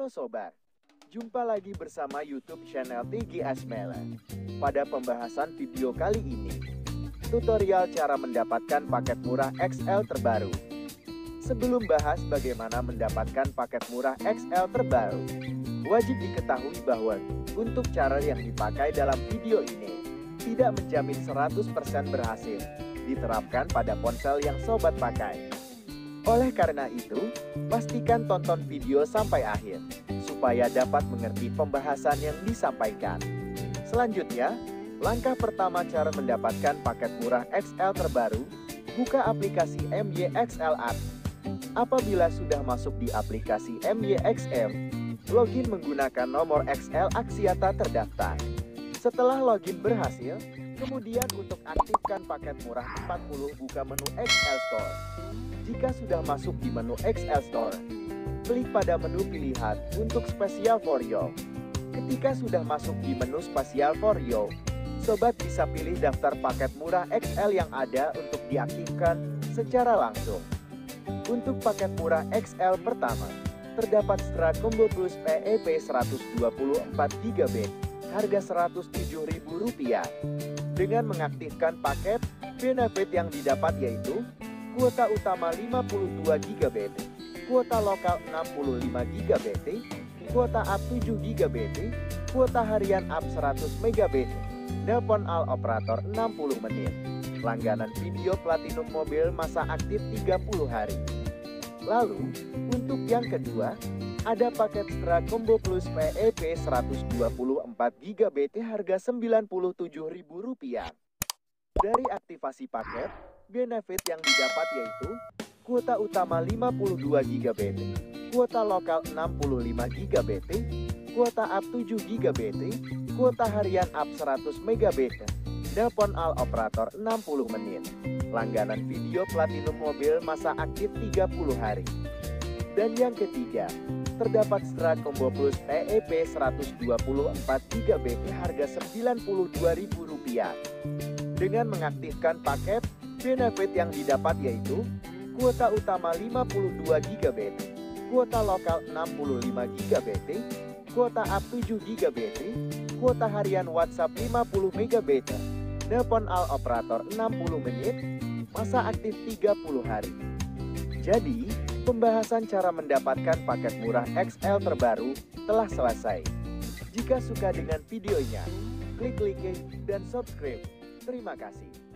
Halo Sobat, jumpa lagi bersama YouTube channel TGS Mela. Pada pembahasan video kali ini, tutorial cara mendapatkan paket murah XL terbaru. Sebelum bahas bagaimana mendapatkan paket murah XL terbaru, wajib diketahui bahwa untuk cara yang dipakai dalam video ini tidak menjamin 100% berhasil diterapkan pada ponsel yang sobat pakai. Oleh karena itu, pastikan tonton video sampai akhir, supaya dapat mengerti pembahasan yang disampaikan. Selanjutnya, langkah pertama cara mendapatkan paket murah XL terbaru, buka aplikasi MYXL App. Apabila sudah masuk di aplikasi MYXL, login menggunakan nomor XL Axiata terdaftar. Setelah login berhasil, kemudian untuk aktifkan paket murah 40 buka menu XL Store. Jika sudah masuk di menu XL Store, klik pada menu pilihan untuk Special for You. Ketika sudah masuk di menu Special for You, sobat bisa pilih daftar paket murah XL yang ada untuk diaktifkan secara langsung. Untuk paket murah XL pertama, terdapat Stra Combo Plus PEP 124GB, harga Rp107.000. Dengan mengaktifkan paket, benefit yang didapat yaitu kuota utama 52GB, kuota lokal 65GB, kuota up 7GB, kuota harian up 100MB, telepon all operator 60 menit, langganan video platinum mobil masa aktif 30 hari. Lalu, untuk yang kedua, ada paket Stra Combo Plus PEP 124GB harga Rp97.000. Dari aktivasi paket, benefit yang didapat yaitu kuota utama 52GB, kuota lokal 65GB, kuota up 7GB, kuota harian up 100MB, telepon all operator 60 menit, langganan video platinum mobil masa aktif 30 hari. Dan yang ketiga, terdapat Stra Combo Plus PEP 124GB harga Rp92.000. Dengan mengaktifkan paket, benefit yang didapat yaitu kuota utama 52GB, kuota lokal 65GB, kuota up 7GB, kuota harian WhatsApp 50MB, telepon all operator 60 menit, masa aktif 30 hari. Jadi, pembahasan cara mendapatkan paket murah XL terbaru telah selesai. Jika suka dengan videonya, klik like dan subscribe. Terima kasih.